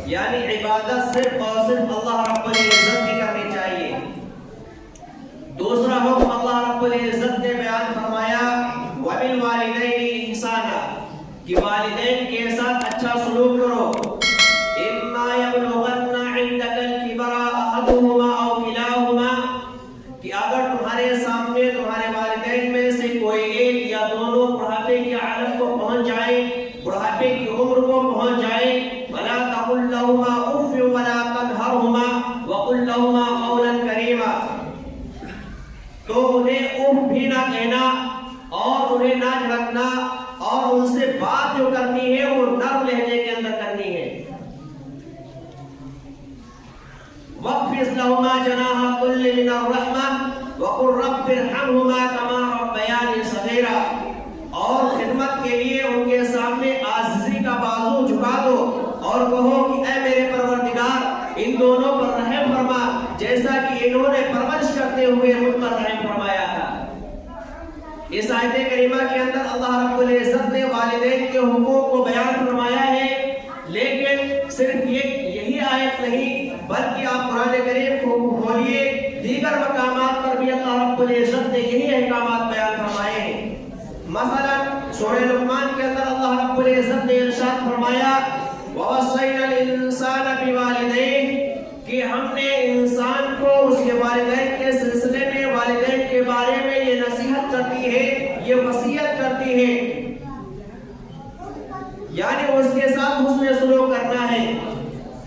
یعنی عبادت صرف اور صرف اللہ رب العزت کی کرنی چاہیے۔ دوسرا حکم اللہ رب العزت نے بیان فرمایا وَبِالْوَالِدَيْنِ إِحْسَانًا، کہ والدین کے ساتھ اچھا سلوک کرو۔ إِمَّا يَبْلُغَنَّ عِندَكَ الْكِبَرَ أَحَدُهُمَا أَوْ كِلَاهُمَا، کہ اگر تمہارے سامنے تمہارے والدین میں سے کوئی ایک یا دونوں بڑھاپے کی حالت کو پہنچ جائے، بڑھاپے کی عمر کو پہنچ جائے، وَلَا تَقُلْ لَهُمَا أُفٍّ وَلَا تَنْهَرْهُمَا وَقُلْ لَهُمَا قَوْلًا كَرِيمًا، تو انہیں اف بھی نہ کہنا اور انہیں نہ جھڑکنا، اور ان سے بات جو کرنی ہے وہ نرم لہجے کے اندر کرنی ہے۔ وَاخْفِضْ لَهُمَا جَنَاحَ الذُّلِّ مِنَ الرَّحْمَةِ وَقُلْ رَبِّ ارْحَمْهُمَا كَمَا رَبَّيَانِي صَغِيرًا، اور خدمت کے لیے ان کے سامنے عاجزی کا بازو جھکا دو اور کہو کہ اے میرے پروردگار ان دونوں پر رحم فرما جیسا کہ انہوں نے پرورش کرتے ہوئے مجھ پر رحم فرمایا تھا۔ اس آیت کریمہ کے اندر اللہ رب العزت نے والدین کے حقوق کو بیان فرمایا ہے، لیکن صرف یہی آیت نہیں بلکہ آپ قرآن کریم کو کھولیے، دیگر مقامات پر بھی اللہ رب العزت نے یہی احکامات بیان فرمائے ہیں۔ مثلا سورہ لقمان کے اندر اللہ رب العزت نے ارشاد فرمایا وَوَصَّيْنَا الْإِنسَانَ بِوَالِدَيْهِ، کہ ہم نے انسان کو اس کے والدین کے سلسلے میں والدین کے بارے میں یہ نصیحت کرتی ہے، یہ وصیت کرتی ہے، یعنی اس کے ساتھ حسن سلوک کرنا ہے۔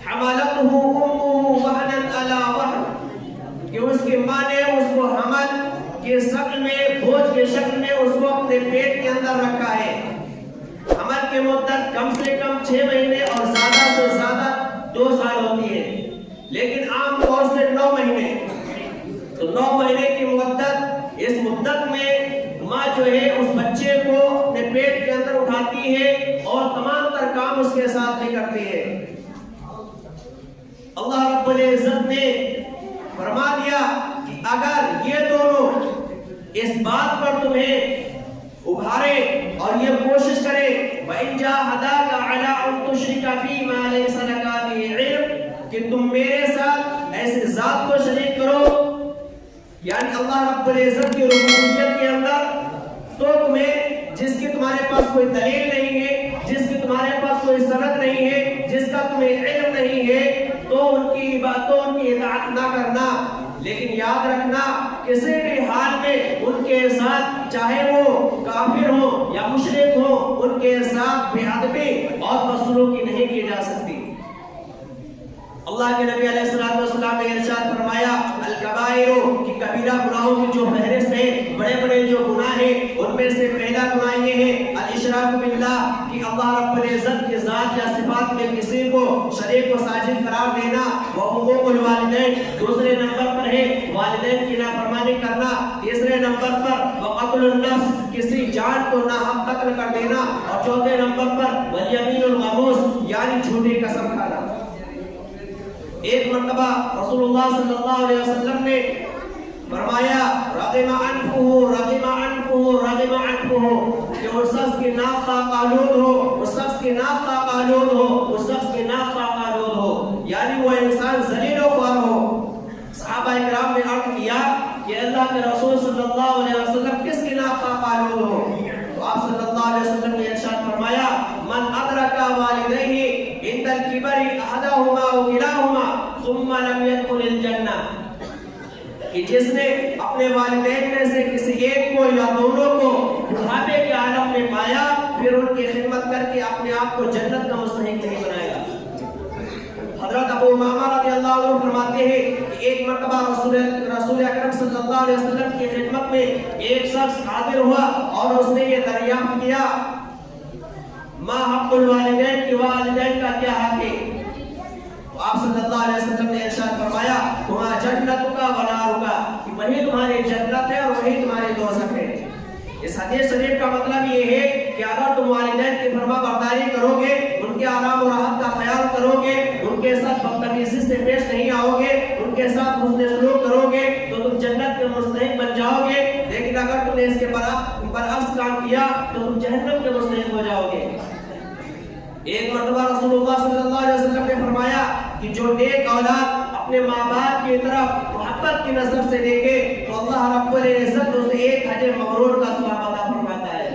حَمَلَتْهُ أُمُّهُ وَهْنًا عَلَى وَهْنٍ، کہ اس کی ماں نے اس کو حمل کی شکل میں، بوجھ کی شکل میں اس کو اپنے پیٹ کے اندر رکھا ہے۔ حمل کی مدت کم سے کم 6 مہینے اور زیادہ سے زیادہ 2 سال ہوتی ہے، لیکن عام طور سے 9 مہینے۔ تو 9 مہینے کی مدت، اس مدت میں ماں جو ہے اس بچے کو اپنے پیٹ کے اندر اٹھاتی ہے اور تمام تر کام اس کے ساتھ بھی کرتی ہے۔ اللہ رب العزت نے فرما دیا کہ اگر یہ دونوں اس بات پر تمہیں ابھارے اور یہ کوشش کرے وَإِن جَاهَدَاكَ عَلَىٰ أَن تُشْرِكَ بِي مَا لَيْسَ لَكَ بِهِ عِلْمٌ، کہ تم میرے ساتھ ایسے ذات کو شریک کرو، یعنی اللہ رب العزت کی ربوبیت کے اندر، تو تمہیں جس کی تمہارے پاس کوئی دلیل نہیں ہے، جس کی تمہارے پاس کوئی سند نہیں ہے، جس کا تمہیں علم نہیں ہے، تو ان کی باتوں کی اطاعت نہ کرنا۔ لیکن یاد رکھنا کسی بھی حال میں ان کے ساتھ، چاہے وہ کافر ہو یا مشرک ہو، ان کے ساتھ بے ادبی اور بدسلوکی نہیں کی جا سکتی۔ اللہ کے نبی علیہ السلام نے ارشاد فرمایا الکبائر، کہ کبیرہ گناہوں کی جو فہرست ہے، بڑے بڑے جو گناہ ہیں، ان میں سے پہلا گناہ یہ ہے الاشراک باللہ، کہ اللہ رب العزت کی ذات یا صفات میں کسی کو شریک و ساجد قرار دینا، وحقوق الوالدین دوسرے نمبر پر ہے والدین کی نافرمانی کرنا، تیسرے نمبر پر وقتل النفس، کسی جان کو ناحق قتل کر دینا، اور چوتھے نمبر پر والیمین الغموس، یعنی جھوٹی قسم کھانا۔ ایک مرتبہ رسول اللہ صلی اللہ علیہ وسلم نے فرمایا رغم عنفہ رغم عنفہ رغم عنفہ، کہ اس شخص کی ناک کا قالود ہو، اس شخص کی ناک کا قالود ہو، اس شخص کی ناک کا قالود ہو، یعنی وہ انسان ذلیل و خوار ہو۔ صحابہ کرام نے عرض کیا کہ اللہ کے رسول صلی اللہ علیہ وسلم کس کی ناک کا قالود ہو؟ تو آپ صلی اللہ علیہ وسلم نے ارشاد فرمایا من ادرک والدیہ عند الکبر احدہما او کلاہما ثم لم يدخل الجنہ، کہ جس نے اپنے والدین میں سے کسی ایک کو یا دونوں کو بڑھاپے کے عالم میں پایا، پھر ان کی خدمت کر کے اپنے آپ کو جنت کا مستحق نہیں بنائے گا۔ حضرت ابو امامہ رضی اللہ عنہ فرماتے ہیں کہ ایک مرتبہ رسول اکرم صلی اللہ علیہ وسلم کی خدمت میں ایک شخص حاضر ہوا اور اس نے یہ دریافت کیا ما حق الوالدین، کہ والدین کا کیا حق ہے؟ آپ صلی اللہ علیہ وسلم نے ارشاد فرمایا تمہارا جنت کا ونار کا، کہ وہی تمہاری جنت ہے اور وہی تمہاری دوزخ ہے۔ اس حدیث شریف کا مطلب یہ ہے کہ اگر تم والدین کی فرما برداری کرو گے، ان کے آرام و راحت کا خیال کرو گے، ان کے ساتھ بدتمیزی سے پیش نہیں آؤ گے، ان کے ساتھ حسن سلوک کرو گے، تو تم جنت کے مستحق بن جاؤ گے۔ لیکن اگر تم نے اس کے برعکس کام کیا تو تم جہنم کے مستحق ہو جاؤ گے۔ ایک مرتبہ رسول اللہ صلی اللہ علیہ وسلم نے فرمایا کہ جو نیک اولاد اپنے ماں باپ کی طرف محبت کی نظر سے دیکھے تو اللہ رب العزت اسے ایک حج مبرور کا ثواب عطا فرماتا ہے۔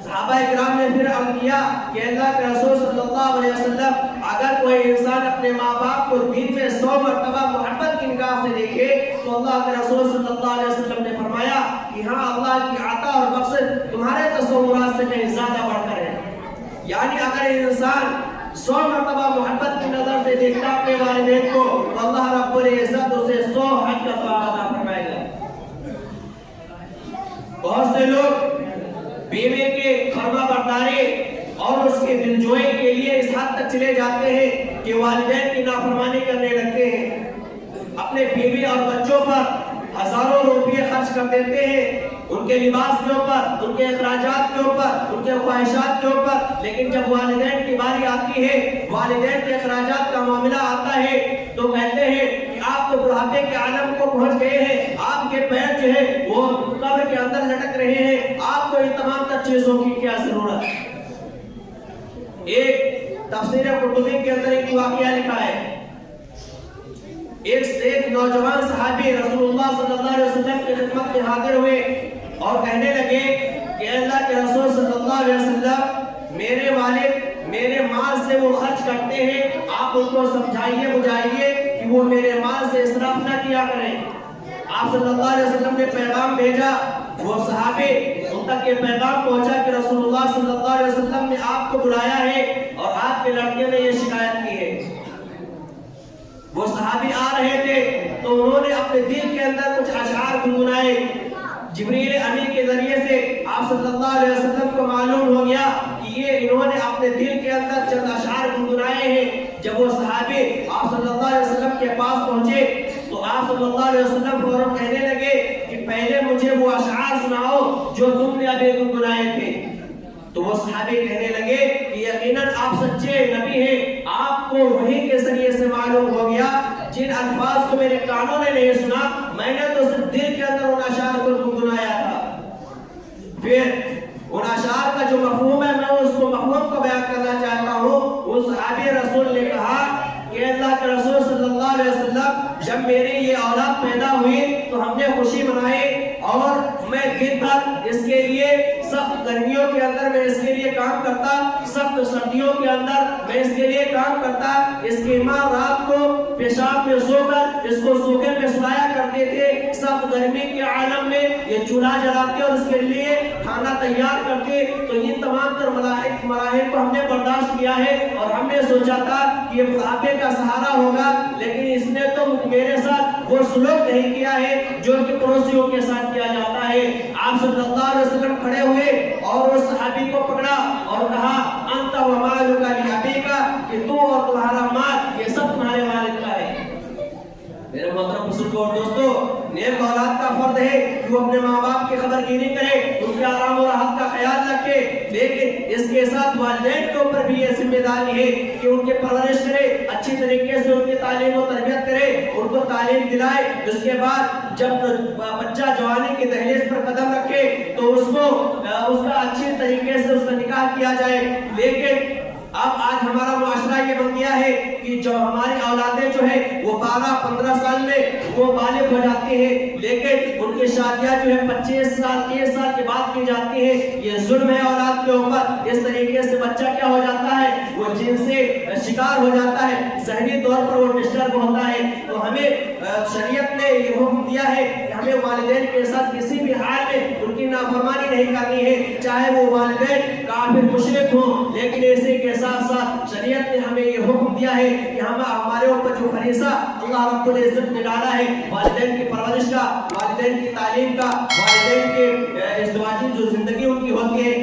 صحابہ اکرام نے پھر عرض کیا کہ اللہ کے رسول صلی اللہ علیہ وسلم اگر کوئی انسان اپنے ماں باپ کو دن میں 100 مرتبہ محبت کی نگاہ سے دیکھے تو اللہ کے رسول صلی اللہ علیہ وسلم نے فرمایا کہ ہاں اللہ کی عطا اور بخشش تمہارے تصورات سے کہیں زیادہ بڑھ کر ہے۔ یعنی اگر انسان 100 مرتبہ محبت کی نظر سے دیکھتا اپنے والدین کو تو اللہ رب العزت اسے 100 حج کا ثواب عطا فرمائے گا۔ بہت سے لوگ بیوی کے فرما برداری اور اس کے دلجوئی کے لیے اس حد تک چلے جاتے ہیں کہ والدین کی نافرمانی کرنے لگتے ہیں، اپنے بیوی اور بچوں پر ہزاروں روپے خرچ کر دیتے ہیں، ان کے لباس کے اوپر، ان کے اخراجات کے اوپر، ان کے خواہشات کے اوپر، لیکن جب والدین کی باری آتی ہے، والدین کے اخراجات کا معاملہ آتا ہے تو کہتے ہیں کہ آپ تو بڑھاپے کے عالم کو پہنچ گئے ہیں، آپ کے پیر جو ہے وہ قبر کے اندر لٹک رہے ہیں، آپ کو ان تمام تر چیزوں کی کیا ضرورت ہے۔ ایک تفسیر قرطبی کے اندر ایک واقعہ لکھا ہے، ایک نوجوان صحابی رسول اللہ صلی اللہ علیہ وسلم کی خدمت میں حاضر ہوئے اور کہنے لگے کہ اللہ کے رسول صلی اللہ علیہ وسلم میرے والد میرے مال سے وہ خرچ کرتے ہیں، آپ ان کو سمجھائیے بجھائیے کہ وہ میرے مال سے اسراف نہ کیا کریں۔ آپ صلی اللہ علیہ وسلم نے پیغام بھیجا، وہ صحابی ان تک یہ پیغام پہنچا کہ رسول اللہ صلی اللہ علیہ وسلم نے آپ کو بلایا ہے اور آپ کے لڑکے نے یہ شکایت کی ہے۔ وہ صحابی آ رہے تھے تو انہوں نے اپنے دل کے اندر کچھ اشعار گنگنائے، جبریل امین کے ذریعے سے آپ صلی اللہ علیہ وسلم کو معلوم ہو گیا کہ یہ انہوں نے اپنے دل کے اندر چند اشعار گنگنائے ہیں۔ جب وہ صحابی آپ صلی اللہ علیہ وسلم کے پاس پہنچے تو آپ صلی اللہ علیہ وسلم فوراً کہنے لگے کہ پہلے مجھے وہ اشعار سناؤ جو تم نے ابھی گنگنائے تھے۔ تو وہ صحابی کہنے لگے کہ یقیناً آپ سچے نبی ہیں، آپ کو وحی کے ذریعے سے معلوم ہو گیا، جن الفاظ کو میرے کانوں نے نہیں سنا، میں نے تو صرف دل کے اندر ان اشعار کو گنگنایا تھا۔ پھر ان اشعار کا جو مفہوم ہے میں اس کو مفہوم کو بیان کرنا چاہتا ہوں۔ وہ صحابی رسول نے کہا کہ اللہ کے رسول صلی اللہ علیہ وسلم جب میری یہ اولاد پیدا ہوئی تو ہم نے خوشی منائی اور میں دن بھر اس کے لیے سخت گرمیوں کے اندر میں اس کے لیے کام کرتا، سخت سردیوں کے اندر میں اس کے لیے کام کرتا۔ اس کی ماں رات کو پیشاب میں سو کر اس کو سوکھے میں سلایا کرتے تھے، سخت گرمی کے عالم میں یہ چولہا جلاتے اور اس کے لیے کھانا تیار کرتے۔ تو یہ تمام تر مراحل کو ہم نے برداشت کیا ہے اور ہم نے سوچا تھا کہ یہ بڑھاپے کا سہارا ہوگا، لیکن اس نے تو میرے ساتھ وہ سلوک نہیں کیا ہے جو کہ پڑوسیوں کے ساتھ کیا جاتا ہے۔ آپ صلی اللہ علیہ وسلم کھڑے ہوئے اور اس صحابی کو پکڑا اور کہا انت و مالک لابیک، کہ تو اور تمہارا مال یہ سب تمہارے والد کا ہے۔ میرے محترم بزرگوں اور دوستوں، نیک اولاد کا فرض ہے کہ وہ اپنے ماں باپ کی خبر گیری کرے، ان کے آرام و راحت کا خیال رکھے، لیکن اس کے ساتھ والدین کے اوپر بھی یہ ذمہ داری ہے کہ ان کی پرورش کرے، اچھی طریقے سے ان کی تعلیم و تربیت کرے، ان کو تعلیم دلائے۔ اس کے بعد جب بچہ جوانی کی دہلیز پر قدم رکھے تو اس کا اچھی طریقے سے اس کا نکاح کیا جائے۔ لیکن اب آج ہمارا معاشرہ یہ بن گیا ہے کہ جو ہماری اولادیں جو ہے وہ 12-15 سال میں وہ بالغ ہو جاتی ہیں، لیکن ان کی شادیاں جو ہے 25 سال 30 سال کے بعد کی جاتی ہیں۔ یہ ظلم ہے اولاد کے اوپر۔ اس طریقے سے بچہ کیا ہو جاتا ہے، وہ جن سے شکار ہو جاتا ہے، ذہنی طور پر وہ ڈسٹرب ہوتا ہے۔ تو ہمیں شریعت نے یہ حکم دیا ہے کہ ہمیں والدین کے ساتھ کسی بھی حال میں ان کی نافرمانی نہیں کرنی ہے، چاہے وہ والدین کافر مشرک ہوں، لیکن اسی کے ساتھ ساتھ شریعت نے ہمیں یہ حکم دیا ہے کہ ہمارے اوپر جو فریضہ اللہ رب العزت نے ڈالا ہے والدین کی پرورش کا، والدین کی تعلیم کا، والدین کے ازدواجی جو زندگی ان کی ہوتی ہے